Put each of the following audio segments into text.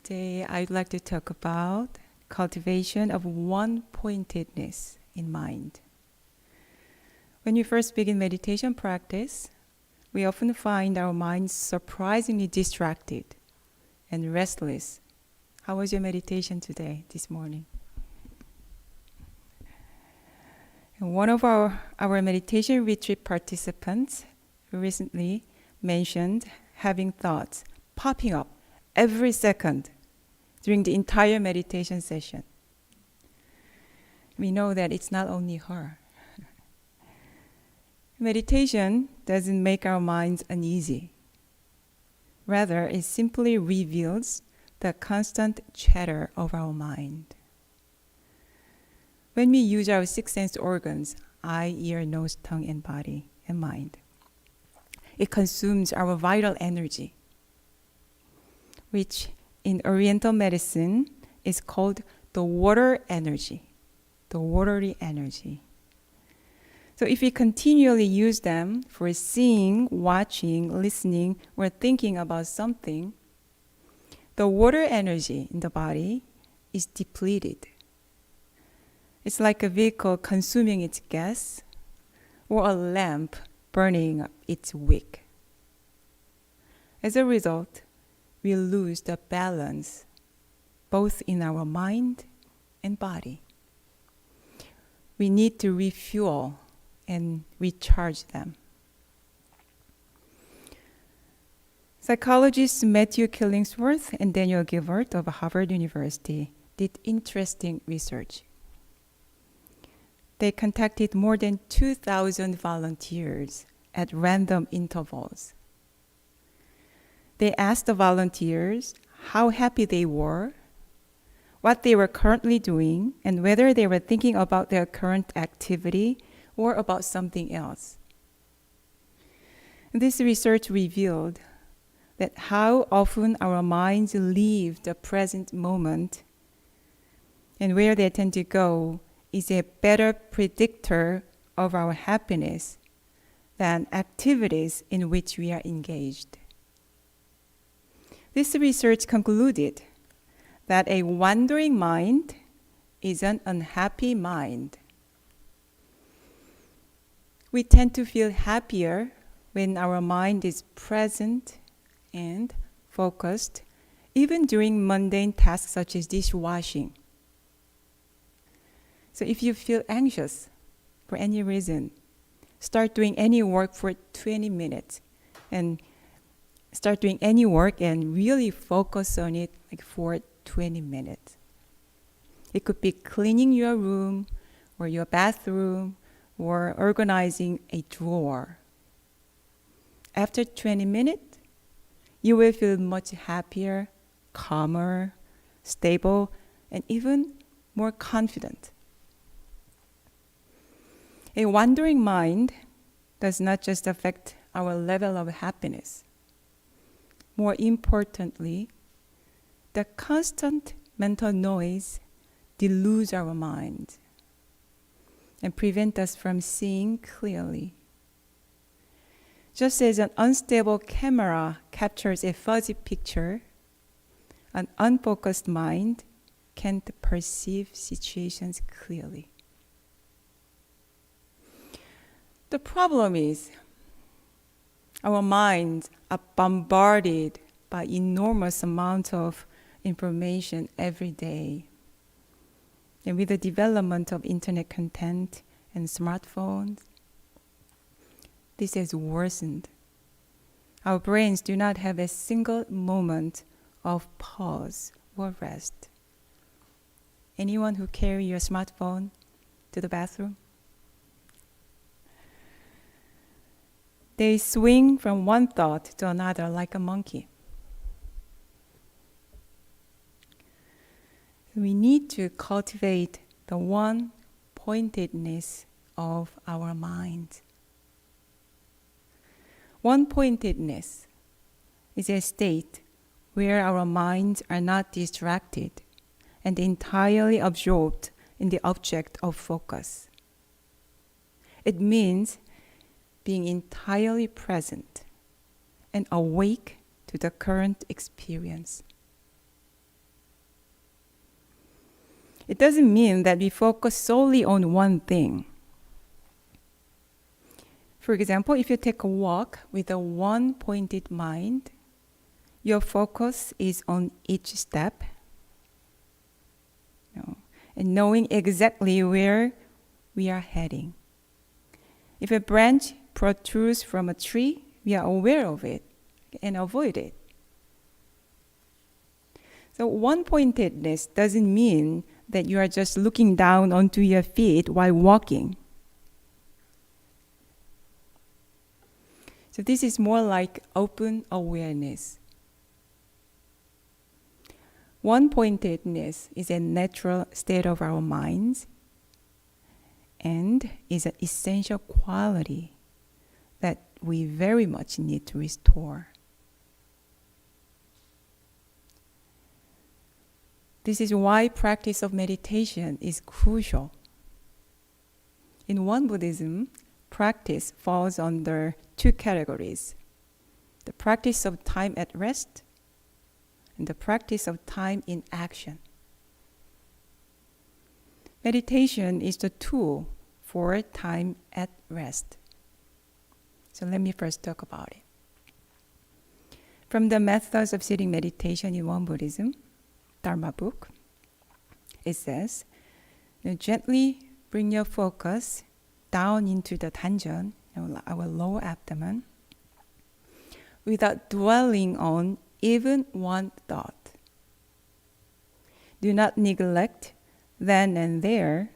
Today, I'd like to talk about cultivation of one-pointedness in mind. When we first begin meditation practice, we often find our minds surprisingly distracted and restless. How was your meditation today, this morning? And one of our meditation retreat participants recently mentioned having thoughts popping up every second during the entire meditation session. We know that it's not only her. Meditation doesn't make our minds uneasy. Rather, it simply reveals the constant chatter of our mind. When we use our six sense organs, eye, ear, nose, tongue, and body, and mind, it consumes our vital energy, which in Oriental medicine is called the water energy, the watery energy. So if we continually use them for seeing, watching, listening, or thinking about something, the water energy in the body is depleted. It's like a vehicle consuming its gas or a lamp burning up its wick. As a result, we lose the balance both in our mind and body. We need to refuel and recharge them. Psychologists Matthew Killingsworth and Daniel Gilbert of Harvard University did interesting research. They contacted more than 2,000 volunteers at random intervals. They asked the volunteers how happy they were, what they were currently doing, and whether they were thinking about their current activity or about something else. This research revealed that how often our minds leave the present moment and where they tend to go is a better predictor of our happiness than activities in which we are engaged. This research concluded that a wandering mind is an unhappy mind. We tend to feel happier when our mind is present and focused, even during mundane tasks such as dishwashing. So if you feel anxious for any reason, start doing any work for 20 minutes and start doing any work and really focus on it for 20 minutes. It could be cleaning your room or your bathroom or organizing a drawer. After 20 minutes, you will feel much happier, calmer, stable, and even more confident. A wandering mind does not just affect our level of happiness. More importantly, the constant mental noise deludes our mind and prevent us from seeing clearly. Just as an unstable camera captures a fuzzy picture, an unfocused mind can't perceive situations clearly. The problem is, our minds are bombarded by enormous amounts of information every day. And with the development of internet content and smartphones, this has worsened. Our brains do not have a single moment of pause or rest. Anyone who carry your smartphone to the bathroom? They swing from one thought to another like a monkey. We need to cultivate the one-pointedness of our mind. One-pointedness is a state where our minds are not distracted and entirely absorbed in the object of focus. It means being entirely present and awake to the current experience. It doesn't mean that we focus solely on one thing. For example, if you take a walk with a one-pointed mind, your focus is on each step, and knowing exactly where we are heading. If a branch protrudes from a tree, we are aware of it and avoid it. So one-pointedness doesn't mean that you are just looking down onto your feet while walking. So this is more like open awareness. One-pointedness is a natural state of our minds and is an essential quality that we very much need to restore. This is why practice of meditation is crucial. In Won Buddhism, practice falls under two categories: the practice of time at rest and the practice of time in action. Meditation is the tool for time at rest. So let me first talk about it. From the methods of sitting meditation in Won Buddhism, Dharma book, it says, gently bring your focus down into the danjeon, our lower abdomen, without dwelling on even one thought. Do not neglect then and there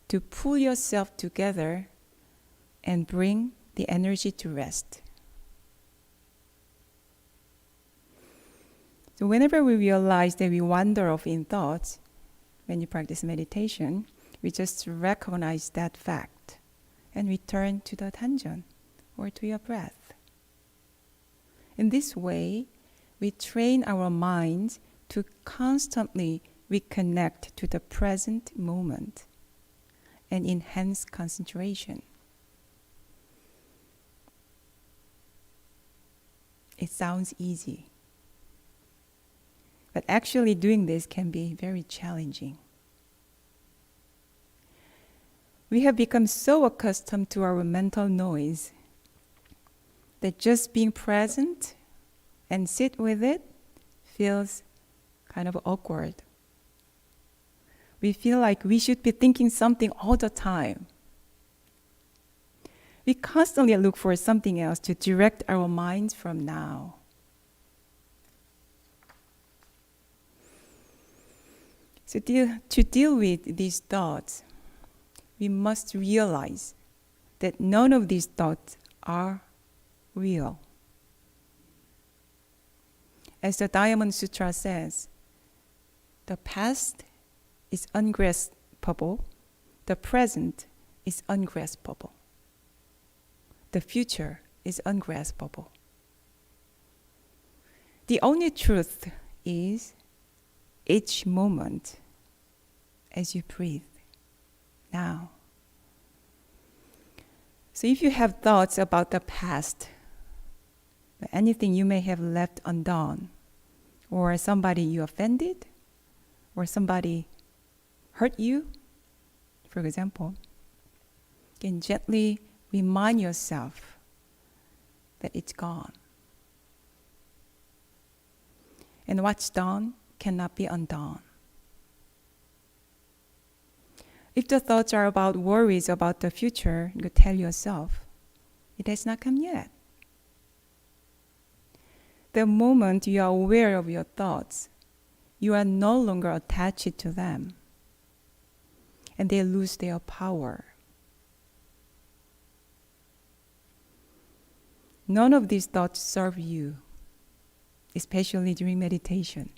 to pull yourself together and bring the energy to rest. So whenever we realize that we wander off in thoughts, when you practice meditation, we just recognize that fact and return to the danjeon or to your breath. In this way, we train our minds to constantly reconnect to the present moment and enhance concentration. It sounds easy, but actually doing this can be very challenging. We have become so accustomed to our mental noise that just being present and sit with it feels kind of awkward. We feel like we should be thinking something all the time. We constantly look for something else to direct our minds from now. So to deal with these thoughts, we must realize that none of these thoughts are real. As the Diamond Sutra says, the past is ungraspable, the present is ungraspable, the future is ungraspable. The only truth is each moment as you breathe now. So if you have thoughts about the past, anything you may have left undone, or somebody you offended, or somebody hurt you, for example, you can gently remind yourself that it's gone. And what's done cannot be undone. If the thoughts are about worries about the future, you tell yourself, it has not come yet. The moment you are aware of your thoughts, you are no longer attached to them, and they lose their power. None of these thoughts serve you, especially during meditation.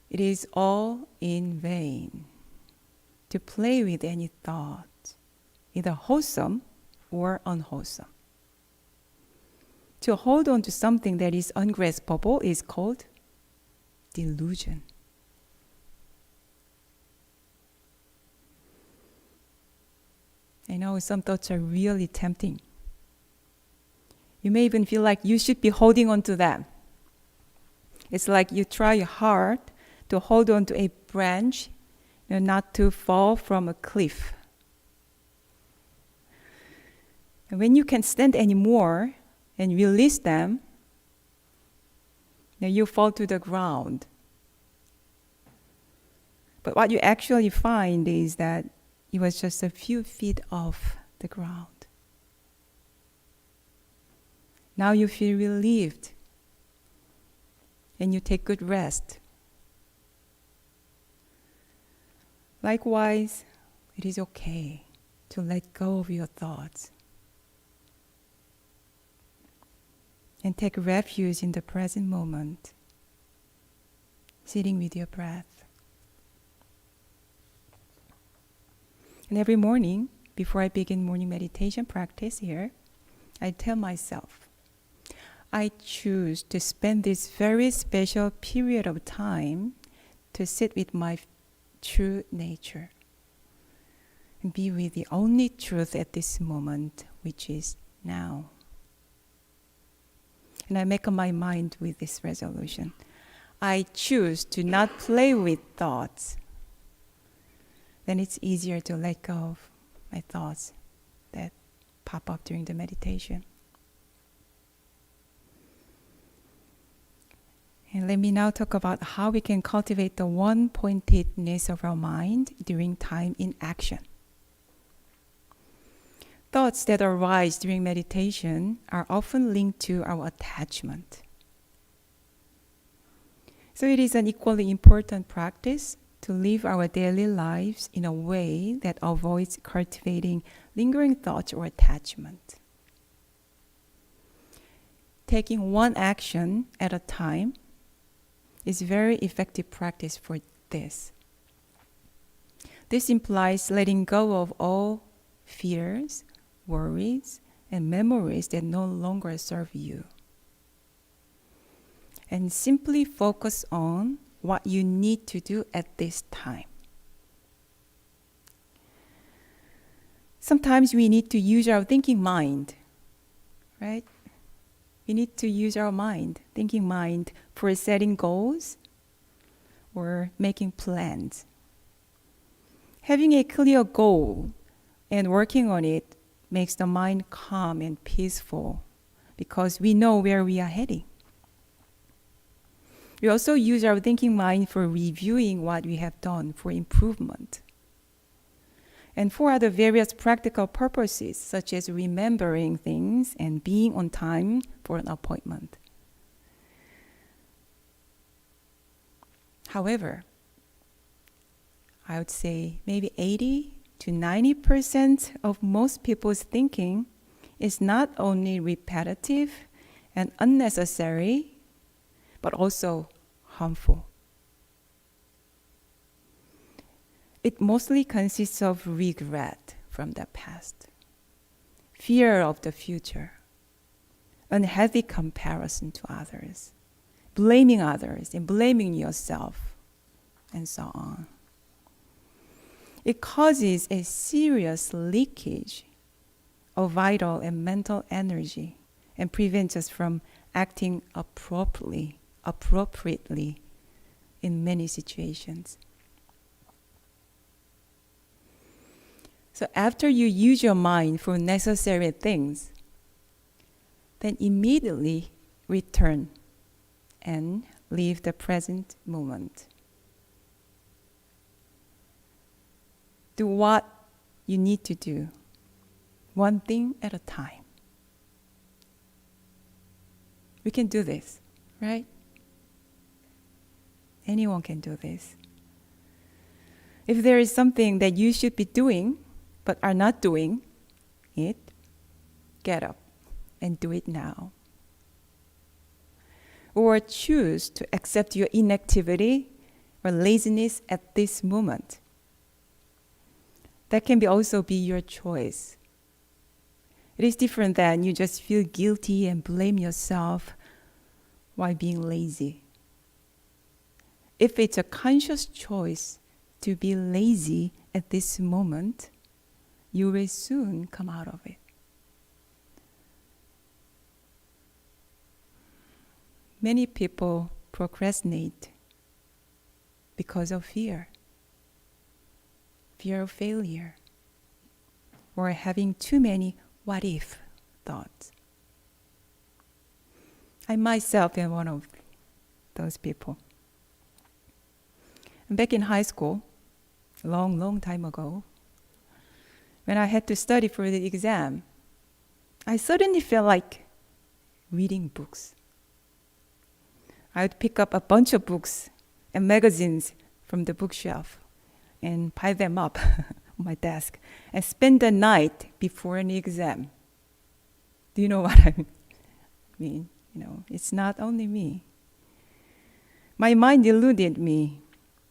It is all in vain to play with any thought, either wholesome or unwholesome. To hold on to something that is ungraspable is called delusion. I know some thoughts are really tempting. You may even feel like you should be holding on to them. It's like you try hard to hold on to a branch, not to fall from a cliff. And when you can't stand anymore and release them, then you fall to the ground. But what you actually find is that it was just a few feet off the ground. Now you feel relieved and you take good rest. Likewise, it is okay to let go of your thoughts and take refuge in the present moment, sitting with your breath. And every morning, before I begin morning meditation practice here, I tell myself, I choose to spend this very special period of time to sit with my true nature and be with the only truth at this moment, which is now. And I make up my mind with this resolution. I choose to not play with thoughts. Then it's easier to let go of my thoughts that pop up during the meditation. And let me now talk about how we can cultivate the one-pointedness of our mind during time in action. Thoughts that arise during meditation are often linked to our attachment. So it is an equally important practice to live our daily lives in a way that avoids cultivating lingering thoughts or attachment. Taking one action at a time is very effective practice for this. This implies letting go of all fears, worries, and memories that no longer serve you. And simply focus on what you need to do at this time. Sometimes we need to use our thinking mind, right? We need to use our mind, thinking mind, for setting goals or making plans. Having a clear goal and working on it makes the mind calm and peaceful because we know where we are heading. We also use our thinking mind for reviewing what we have done for improvement. And for other various practical purposes, such as remembering things and being on time for an appointment. However, I would say maybe 80 to 90% of most people's thinking is not only repetitive and unnecessary, but also harmful. It mostly consists of regret from the past, fear of the future, unhealthy comparison to others, blaming others and blaming yourself, and so on. It causes a serious leakage of vital and mental energy and prevents us from acting appropriately in many situations. So after you use your mind for necessary things, then immediately return and live the present moment. Do what you need to do, one thing at a time. We can do this, right? Anyone can do this. If there is something that you should be doing, but are not doing it, get up and do it now. Or choose to accept your inactivity or laziness at this moment. That can also be your choice. It is different than you just feel guilty and blame yourself while being lazy. If it's a conscious choice to be lazy at this moment, you will soon come out of it. Many people procrastinate because of fear. Fear of failure. Or having too many what if thoughts. I myself am one of those people. Back in high school, long time ago, when I had to study for the exam, I suddenly felt like reading books. I would pick up a bunch of books and magazines from the bookshelf and pile them up on my desk and spend the night before an exam. Do you know what I mean? It's not only me. My mind eluded me.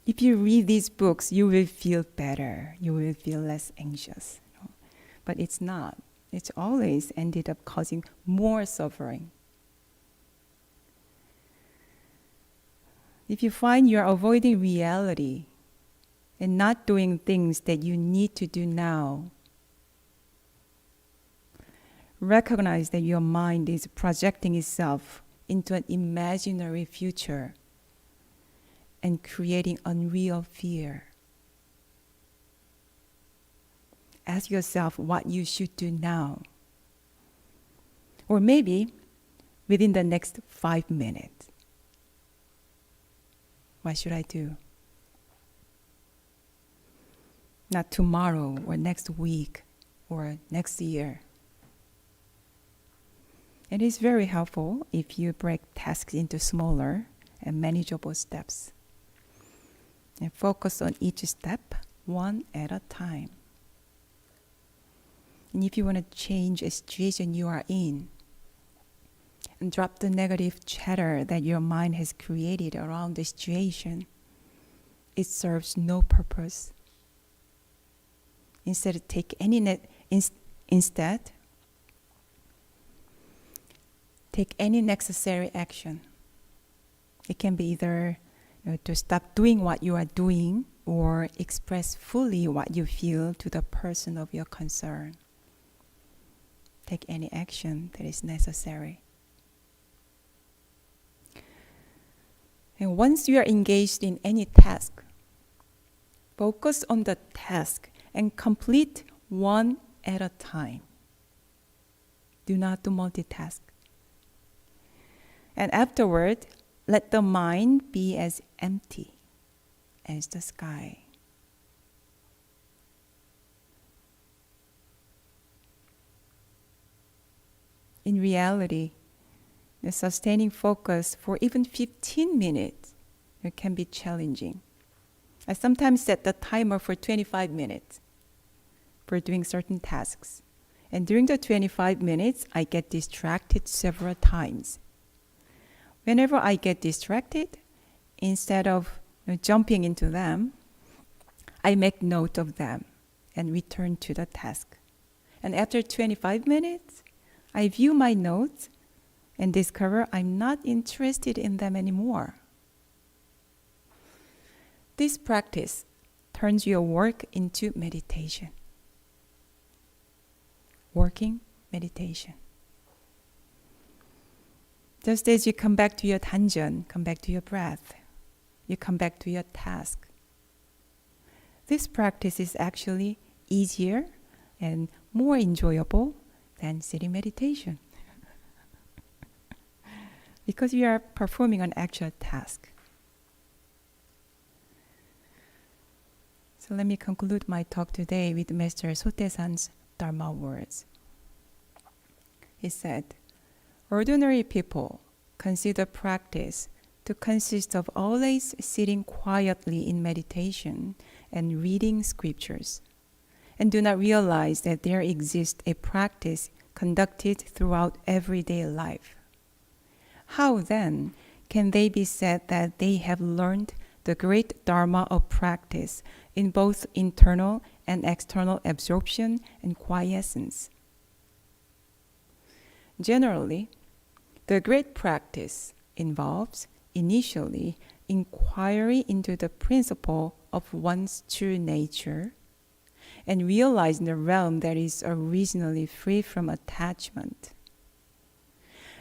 If you read these books, you will feel better. You will feel less anxious. But it's not. It's always ended up causing more suffering. If you find you're avoiding reality and not doing things that you need to do now, recognize that your mind is projecting itself into an imaginary future and creating unreal fear. Ask yourself what you should do now. Or maybe within the next 5 minutes. What should I do? Not tomorrow or next week or next year. It is very helpful if you break tasks into smaller and manageable steps and focus on each step one at a time. And if you want to change a situation you are in, and drop the negative chatter that your mind has created around the situation, it serves no purpose. Instead, take any necessary action. It can be either to stop doing what you are doing or express fully what you feel to the person of your concern. Take any action that is necessary. And once you are engaged in any task, focus on the task and complete one at a time. Do not do multitask. And afterward, let the mind be as empty as the sky. In reality, the sustaining focus for even 15 minutes can be challenging. I sometimes set the timer for 25 minutes for doing certain tasks. And during the 25 minutes, I get distracted several times. Whenever I get distracted, instead of jumping into them, I make note of them and return to the task. And after 25 minutes, I view my notes and discover I'm not interested in them anymore. This practice turns your work into meditation. Working meditation. Just as you come back to your 단전, come back to your breath, you come back to your task. This practice is actually easier and more enjoyable than sitting meditation. Because you are performing an actual task. So let me conclude my talk today with Master Sotaesan's Dharma words. He said, ordinary people consider practice to consist of always sitting quietly in meditation and reading scriptures, and do not realize that there exists a practice conducted throughout everyday life. How then can they be said that they have learned the great Dharma of practice in both internal and external absorption and quiescence? Generally, the great practice involves initially inquiry into the principle of one's true nature and realizing the realm that is originally free from attachment.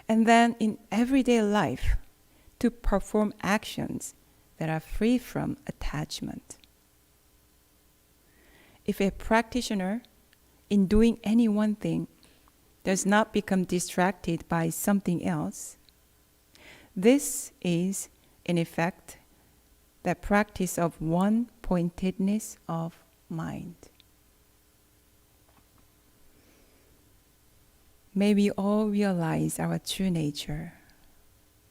And then in everyday life, to perform actions that are free from attachment. If a practitioner, in doing any one thing, does not become distracted by something else, this is, in effect, the practice of one-pointedness of mind. May we all realize our true nature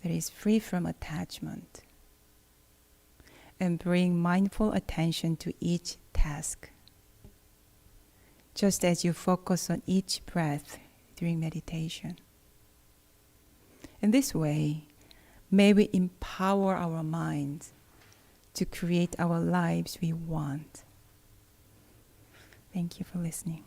that is free from attachment and bring mindful attention to each task, just as you focus on each breath during meditation. In this way, may we empower our minds to create our lives we want. Thank you for listening.